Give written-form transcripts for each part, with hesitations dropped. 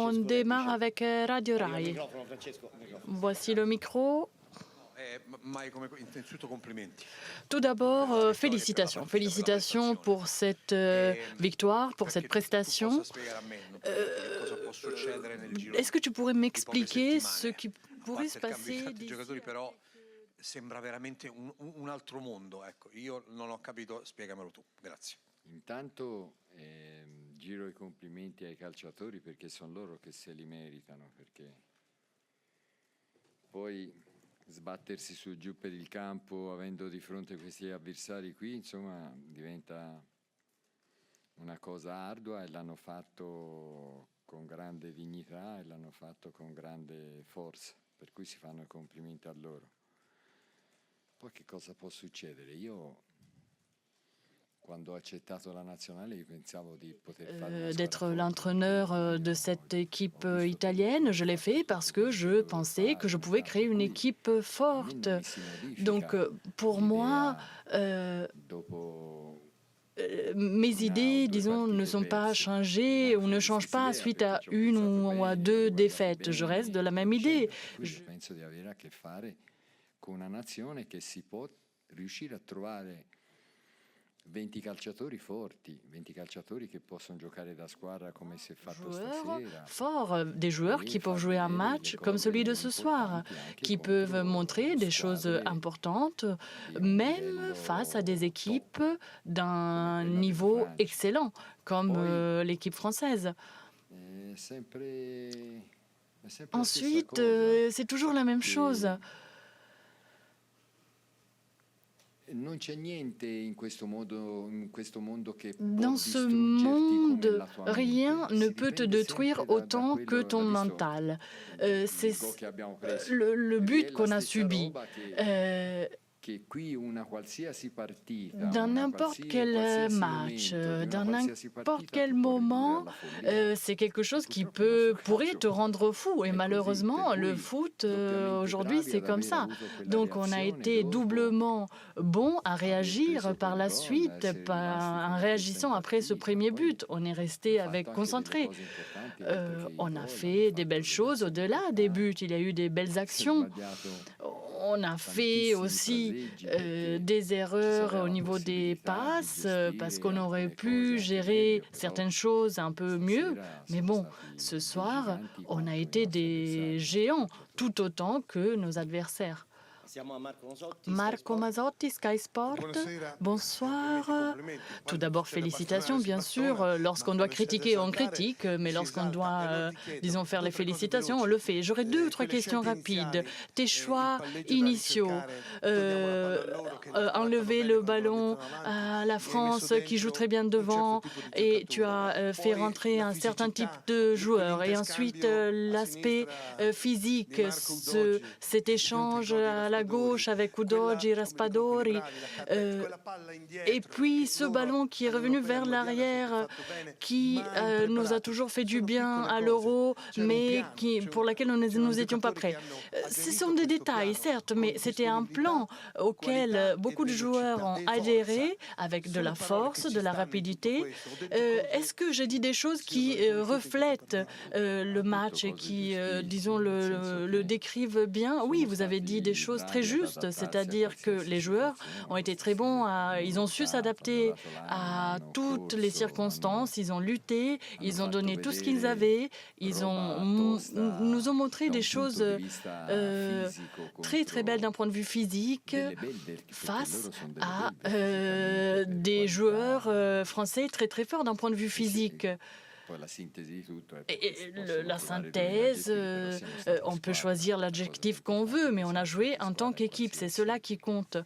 On démarre avec Radio Rai. Voici le micro. Tout d'abord, félicitations. Félicitations pour cette victoire, pour cette prestation. Est-ce que tu pourrais m'expliquer ce qui pourrait se passer Sembra veramente un altro mondo, ecco, io non ho capito, spiegamelo tu, grazie. Intanto giro I complimenti ai calciatori perché sono loro che se li meritano, perché poi sbattersi su e giù per il campo avendo di fronte questi avversari qui, insomma, diventa una cosa ardua e l'hanno fatto con grande dignità e l'hanno fatto con grande forza, per cui si fanno I complimenti a loro. Poi che cosa può succedere? Io quando ho accettato la nazionale, io pensavo di poter fare d'être l'entraîneur de cette équipe italienne. Je l'ai fait parce que je pensais que je pouvais créer une équipe forte. Donc pour moi, mes idées, disons, ne sont pas changées ou ne changent pas suite à une ou à deux défaites. Je reste de la même idée. Je penso di avere a che fare con una nazione che si può riuscire a trovare 20 calciatori forti, 20 calciatori che possono giocare da squadra come si è fatto stasera. Forts, des joueurs qui peuvent jouer un match comme celui de ce soir, qui peuvent montrer des choses importantes, même face à des équipes d'un niveau excellent, comme l'équipe française. Ensuite, c'est toujours la même chose. Dans ce monde, rien ne peut te détruire autant que ton mental. C'est le but qu'on a subi. Dans n'importe quel match, dans n'importe quel moment, c'est quelque chose qui pourrait te rendre fou. Et malheureusement, le foot, aujourd'hui, c'est comme ça. Donc on a été doublement bon à réagir par la suite, en réagissant après ce premier but. On est resté concentré. On a fait des belles choses au-delà des buts. Il y a eu des belles actions. On a fait aussi des erreurs au niveau des passes parce qu'on aurait pu gérer certaines choses un peu mieux. Mais bon, ce soir, on a été des géants tout autant que nos adversaires. Marco Mazzotti, Sky Sport. Bonsoir. Tout d'abord, félicitations, bien sûr. Lorsqu'on doit critiquer, on critique, mais lorsqu'on doit, disons, faire les félicitations, on le fait. J'aurais 2 ou 3 questions rapides. Tes choix initiaux, enlever le ballon à la France qui joue très bien devant et tu as fait rentrer un certain type de joueurs. Et ensuite, l'aspect physique, cet échange à la gauche avec Udogie, Raspadori, et puis ce ballon qui est revenu vers l'arrière, qui nous a toujours fait du bien à l'Euro, mais pour laquelle nous étions pas prêts. Ce sont des détails, certes, mais c'était un plan auquel beaucoup de joueurs ont adhéré avec de la force, de la rapidité. Est-ce que j'ai dit des choses qui reflètent le match et qui, disons, le décrivent bien? Oui, vous avez dit des choses très justes, c'est-à-dire que les joueurs ont été très bons, ils ont su s'adapter à toutes les circonstances, ils ont lutté, ils ont donné tout ce qu'ils avaient, nous ont montré des choses très très belles d'un point de vue physique face à des joueurs français très très forts d'un point de vue physique. La synthèse, on peut choisir l'adjectif qu'on veut, mais on a joué en tant qu'équipe, c'est cela qui compte.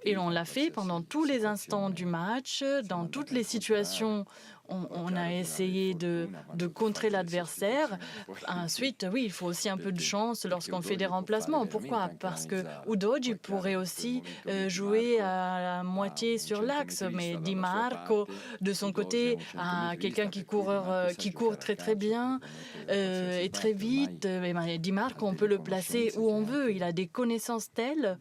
Et on l'a fait pendant tous les instants du match, dans toutes les situations. On a essayé de contrer l'adversaire. Ensuite, oui, il faut aussi un peu de chance lorsqu'on fait des remplacements. Pourquoi? Parce que Udogie pourrait aussi jouer à la moitié sur l'axe, mais Di Marco, de son côté, quelqu'un qui court très très bien et très vite. Di Marco, on peut le placer où on veut. Il a des connaissances telles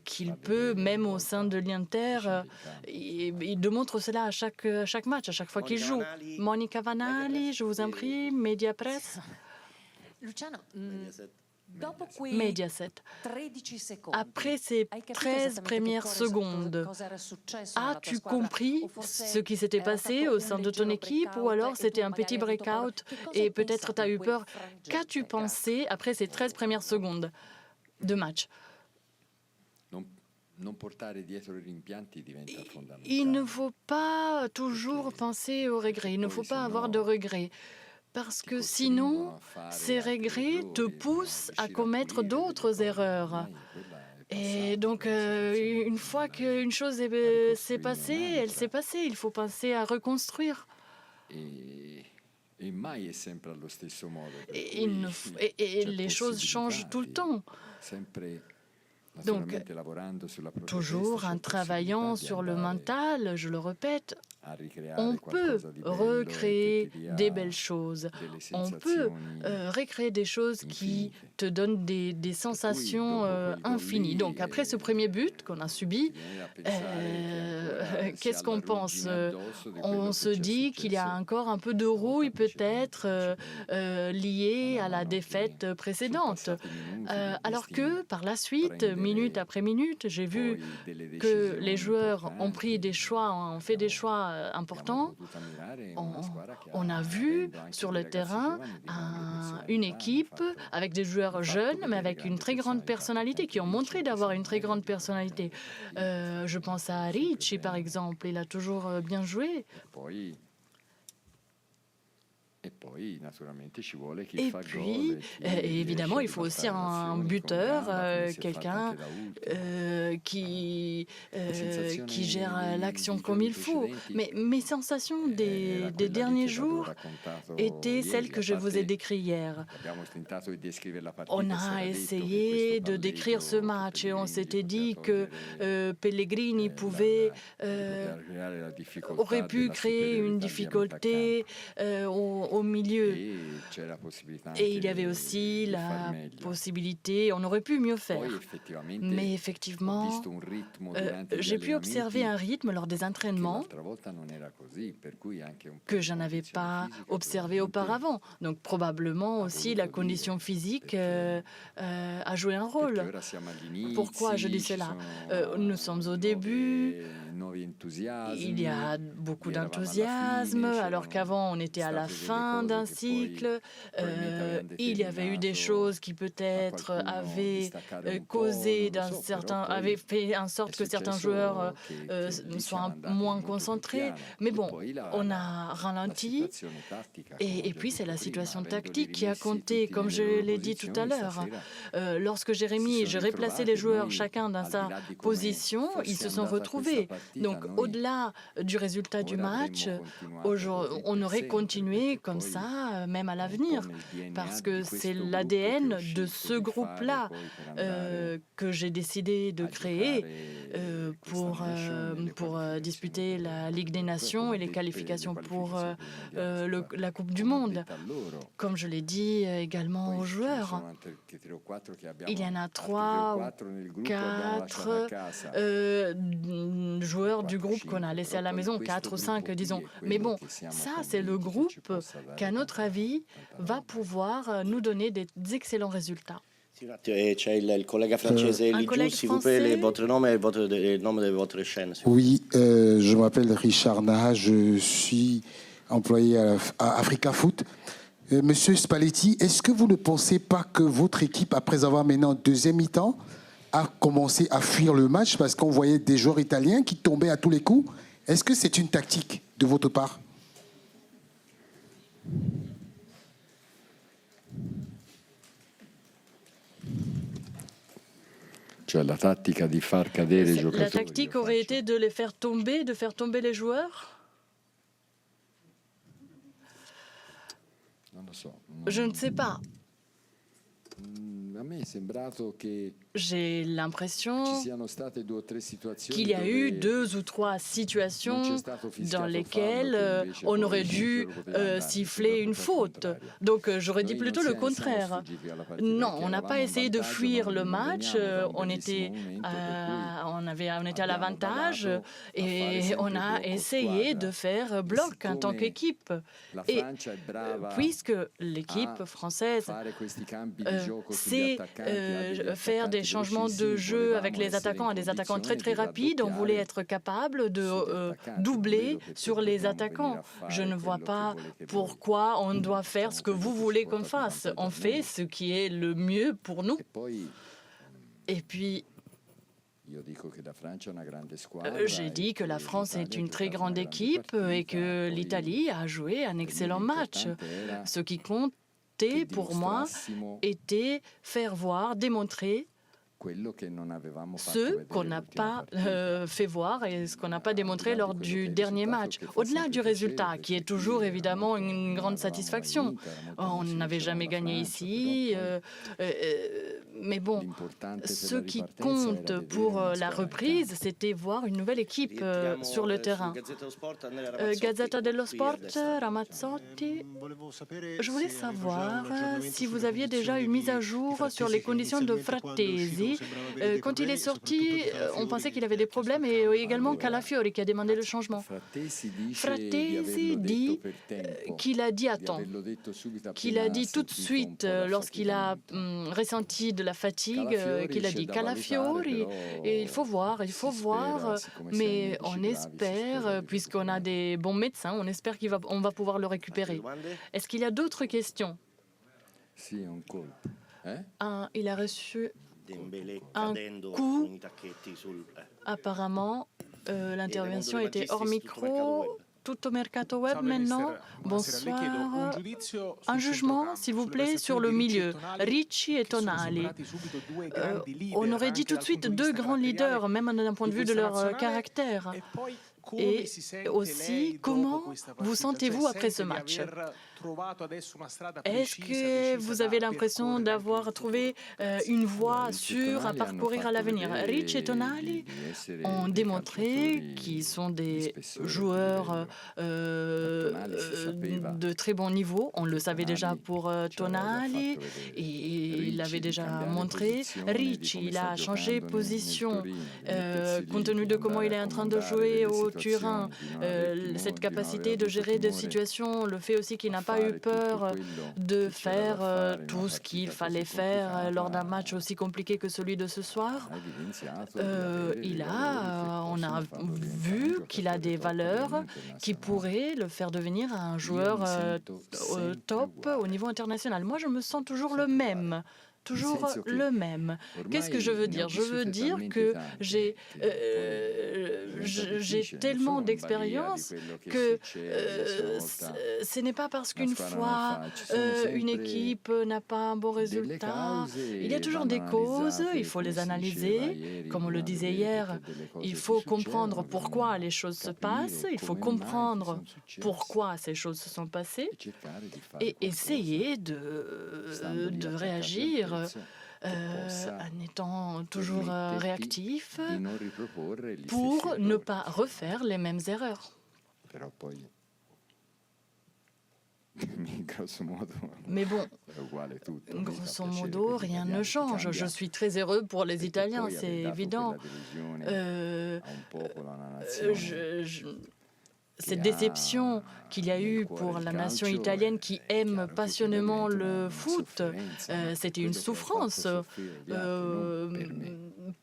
qu'il peut, même au sein de l'Inter, il démontre cela à chaque match, à chaque fois qu'il joue. Monica Vanali, je vous en prie, Mediapresse. Luciano, Mediaset. Après ces 13 premières secondes, as-tu compris ce qui s'était passé au sein de ton équipe ou alors c'était un petit breakout et peut-être tu as eu peur? Qu'as-tu pensé après ces 13 premières secondes de match? Il ne faut pas toujours penser au regret, il ne faut pas avoir de regrets. Parce que sinon, ces regrets te poussent à commettre d'autres erreurs. Et donc, une fois qu'une chose s'est passée, elle s'est passée. Il faut penser à reconstruire. Et les choses changent tout le temps. Donc, toujours en travaillant sur le mental, je le répète, on peut recréer des belles choses. On peut recréer des choses qui te donnent des sensations infinies. Donc, après ce premier but qu'on a subi, qu'est-ce qu'on pense? On se dit qu'il y a encore un peu de rouille peut-être liée à la défaite précédente. Alors que par la suite, minute après minute, j'ai vu que les joueurs ont pris des choix, ont fait des choix importants. On a vu sur le terrain une équipe avec des joueurs jeunes, mais avec une très grande personnalité, qui ont montré d'avoir une très grande personnalité. Je pense à Ricci, par exemple. Il a toujours bien joué. Et puis, évidemment, il faut aussi un buteur, quelqu'un qui gère l'action comme il faut. Mais mes sensations des derniers jours étaient celles que je vous ai décrites hier. On a essayé de décrire ce match et on s'était dit que Pellegrini aurait pu créer une difficulté au milieu. Et il y avait aussi la possibilité, on aurait pu mieux faire. Mais effectivement, j'ai pu observer un rythme lors des entraînements que je n'avais pas observé auparavant. Donc probablement aussi la condition physique a joué un rôle. Pourquoi je dis cela? Nous sommes au début, il y a beaucoup d'enthousiasme, alors qu'avant on était à la fin d'un cycle. Il y avait eu des choses qui peut-être avaient avaient fait en sorte que certains joueurs soient moins concentrés. Mais bon, on a ralenti. Et puis c'est la situation tactique qui a compté, comme je l'ai dit tout à l'heure. Lorsque j'ai replacé les joueurs chacun dans sa position, ils se sont retrouvés. Donc au-delà du résultat du match, on aurait continué comme ça, même à l'avenir, parce que c'est l'ADN de ce groupe-là que j'ai décidé de créer pour disputer la Ligue des Nations et les qualifications pour la Coupe du Monde. Comme je l'ai dit également aux joueurs, il y en a 3 ou 4 joueurs du groupe qu'on a laissé à la maison, 4 ou 5, disons. Mais bon, ça, c'est le groupe qu'à notre avis, va pouvoir nous donner des excellents résultats. C'è il collega francese Ligiou, s'il vous plaît, votre nom et le nom de votre chaîne. Oui, je m'appelle Richard Naha, je suis employé à Africa Foot. Monsieur Spalletti, est-ce que vous ne pensez pas que votre équipe, après avoir mené en deuxième mi-temps, a commencé à fuir le match parce qu'on voyait des joueurs italiens qui tombaient à tous les coups? Est-ce que c'est une tactique de votre part? La tactique aurait été de les faire tomber, de faire tomber les joueurs? Je ne sais pas. J'ai l'impression ci siano state 2 o 3 situazioni qu'il y a eu dove 2 ou 3 situations non c'è stato dans fischiato lesquelles fallo che invece on poi aurait dû quello poteva andare, siffler tutta une cosa faute. contraria. Donc j'aurais dit Noi non plutôt le siamo contraire. sfuggiti alla partita Non, perché on n'a eravamo pas in essayé de vantaggio, fuir non le match. veniamo da un On bellissimo était, momento, per cui on était à abbiamo l'avantage badato a fare et sempre on a blocco essayé squadra. de faire E bloc en tant siccome qu'équipe. la Et Francia è brava puisque l'équipe a française fare questi cambi di gioco sugli sait attaccanti, ha degli faire des attaccanti changements de velocissimi, jeu avec volevamo les essere attaquants in à des attaquants très condizione très di rapides, on voulait raddoppiare être capable de sugli attaccanti. Non doubler vedo perché sur les dobbiamo venire attaquants. a fare Je ne vois quello che pas volete voi. pourquoi on doit faire ce Facciamo que quello vous che ci voulez porta qu'on più fasse. avanti On al fait torneo. ce qui est le mieux pour nous. E poi Et puis, io dico che la Francia è una grande squadra j'ai e dit que la che France est l'Italia ha une très giocato una grande grande équipe et partita. que Poi l'Italie a joué un per me excellent match. l'importante era Ce qui che comptait pour moi dimostrassimo était faire voir, démontrer quello che non avevamo fatto ce vedere qu'on n'a l'ultima pas partita. fait voir et ce qu'on n'a pas démontré Au-delà lors di quello du che è il dernier risultato, match. che fa Au-delà sempre du piacere, résultat, qui est perché toujours qui era évidemment molto- une non grande eravamo mai satisfaction. vinta, era molto On emozione, n'avait c'era jamais la gagné Francia, ici, però poi mais bon, l'importante per ce la qui ripartenza era compte vedere pour una la squadra in reprise, campo. c'était voir une nouvelle équipe sur le terrain. Gazzetta dello Sport, Andrea Ramazzotti, Gazzetta dello qui a Sport, destra. Ramazzotti. Volevo sapere Je voulais se avevo già un savoir aggiornamento si vous sulle aviez déjà condizioni une mise à di jour Frattesi, sur les che conditions de inizialmente quando è uscito Frattesi. sembrava avere dei Quand il est problemi, sorti, soprattutto di Calafiori, on pensait qu'il che avait des ha chiesto problèmes il et cambio. également Allora, Calafiori qui a demandé le changement. Frattesi dice di Frattesi averlo detto dit per tempo, qu'il a dit à di temps, averlo detto subito qu'il a appena dit tout de sentito un suite po' lorsqu'il a d'affaticamento. ressenti de la fatigue, Calafiori qu'il a c'è dit da Calafiori. valutare, Et il faut però voir, si spera, siccome sei ai mais medici on bravi, si espère, spera di puisqu'on a recuperare. des bons médecins, on espère qu'on va pouvoir le Altre récupérer. domande? Est-ce qu'il y a d'autres questions? Sì, è un colpo. Il a reçu Dembélé un cadendo coup. con i tacchetti sul... apparemment, l'intervention Raimondo était De hors Magistris, tutto mercato micro. web. Tout au mercato web Salve, maintenant. mister. Buonasera. Le chiedo un Bonsoir. giudizio Un sul jugement, centrocampo, s'il vous sulle plaît, sur le prestazioni di milieu. Ricci Ricci e Tonali, et che sono Tonali. sembrati subito due grandi leader, On aurait dit anche tout de dal suite punto di deux vista grands caratteriale leaders, même d'un point de di vue de questa leur nazionale. caractère. E poi come Et si sente aussi, lei dopo comment questa vous partita? sentez-vous Cioè, après ce sente di match? aver trovato adesso una strada Est-ce precisa, que decisa vous avez da l'impression percorrere anche d'avoir in trouvé futuro? une Allora, voie Ricci e sûre à Tonali hanno parcourir à fatto l'avenir? vedere Ricci et Tonali di essere ont dei démontré calciatori qu'ils sont di des spessore, di joueurs livello. Tonali si sapeva. de très bon niveau. On le savait déjà Tonali pour ci aveva già Tonali fatto vedere. et il Ricci l'avait di déjà cambiare montré. posizione, di Ricci, come il sta a changé giocando nel position Torino, di mettersi lì, compte tenu di de comment il andare est a en train de comandare jouer delle au Turin. situazioni, di non aver timore, Cette di non capacité aver de avuto gérer des timore situations, le fait aussi qu'il a n'a pas eu fare tutto peur quello de che c'era da faire fare in una tout ce qu'il partita fallait così faire lors d'un complicata, match aussi compliqué que celui de ce soir. ha evidenziato di avere dei valori che On possono a farlo diventare un vu qu'il a giocatore des top a valeurs livello qui internazionale. pourraient le faire devenir un Io joueur mi sento sempre top au uguale, niveau international. Moi, je me sens toujours le sempre uguale. même. Nel Toujours senso che le même. Qu'est-ce que je ormai veux ne ho dire? Je veux vissute dire talmente que tante j'ai che poi diventa j'ai difficile, non tellement sono in balia di d'expérience quello che que succede se una volta ce n'est pas parce una qu'une squadra non fois fa, ci sono une sempre équipe n'a pas un bon delle résultat, cause il y a e toujours vanno des causes, analizzate, il faut come les si diceva analyser, ieri, comme on le bisogna disait vedere hier. tutte delle cose Il che faut succedono, comprendre pourquoi bisogna les choses se capire passent, il faut come mai che comprendre sono successe pourquoi ces choses se sont passées e cercare di fare et qualcosa essayer stando lì de attaccato al réagir pezzo che possa en étant toujours permetterti réactif di non riproporre gli pour stessi ne errori. pas refaire les mêmes erreurs. Però poi grosso modo Mais bon, è uguale tutto. mi fa grosso piacere modo, per gli rien italiani ne che change. cambia, Je suis très heureux pour les perché Italiens, poi c'est aver dato évident. quella delusione Euh, a un popolo, a una nazione Cette déception qu'il y a eu pour la nation italienne qui aime passionnément le foot, c'était une souffrance.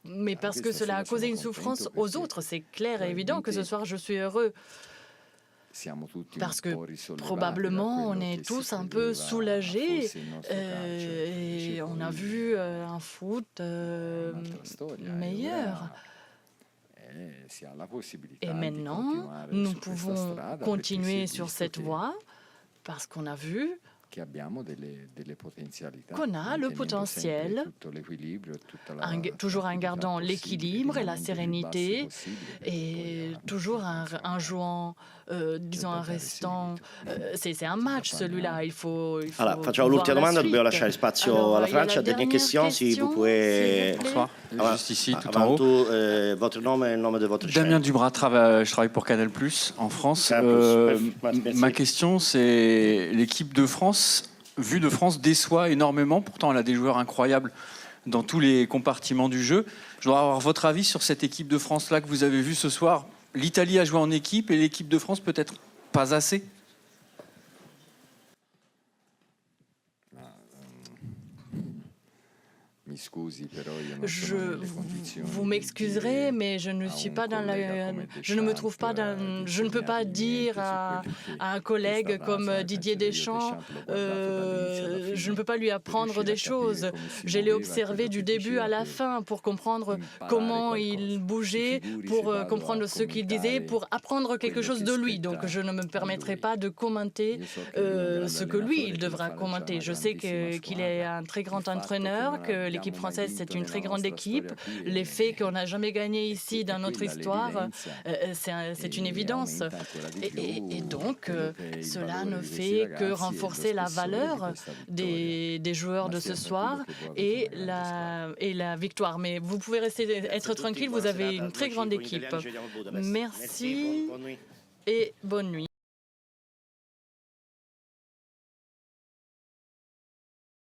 Mais parce que cela a causé une souffrance aux autres, c'est clair et évident que ce soir je suis heureux. Parce que probablement on est tous un peu soulagés et on a vu un foot meilleur. Et maintenant, nous pouvons continuer sur cette voie parce qu'on a vu qu'on a le potentiel, toujours en gardant l'équilibre et la sérénité, et toujours en jouant, disons, en restant... c'est un match, celui-là, il faut Allora, facciamo l'ultima domanda, dobbiamo lasciare spazio alla Francia. Dernière question, si vous pouvez... Bonsoir, juste ici, tout en Avant haut. tout, votre nom et le nom de votre chaîne. Damien Dubras, je travaille pour Canal+, en France. Merci. Ma question, c'est l'équipe de France, vue de France, déçoit énormément. Pourtant, elle a des joueurs incroyables dans tous les compartiments du jeu. Je dois avoir votre avis sur cette équipe de France-là que vous avez vue ce soir. L'Italie a joué en équipe et l'équipe de France peut-être pas assez. Vous m'excuserez, mais je ne suis pas dans la, je ne me trouve pas dans, je ne peux pas dire à un collègue comme Didier Deschamps, je ne peux pas lui apprendre des choses. Je l'ai observé du début à la fin pour comprendre comment il bougeait, pour comprendre ce qu'il disait, pour apprendre quelque chose de lui. Donc je ne me permettrai pas de commenter ce que lui, il devra commenter. Je sais qu'il est un très grand entraîneur, que l'équipe française, c'est une très grande équipe. Les faits qu'on n'a jamais gagnés ici dans notre histoire, c'est une évidence. Et donc, cela ne fait que renforcer la valeur des joueurs de ce soir et la victoire. Mais vous pouvez être tranquille, vous avez une très grande équipe. Merci et bonne nuit.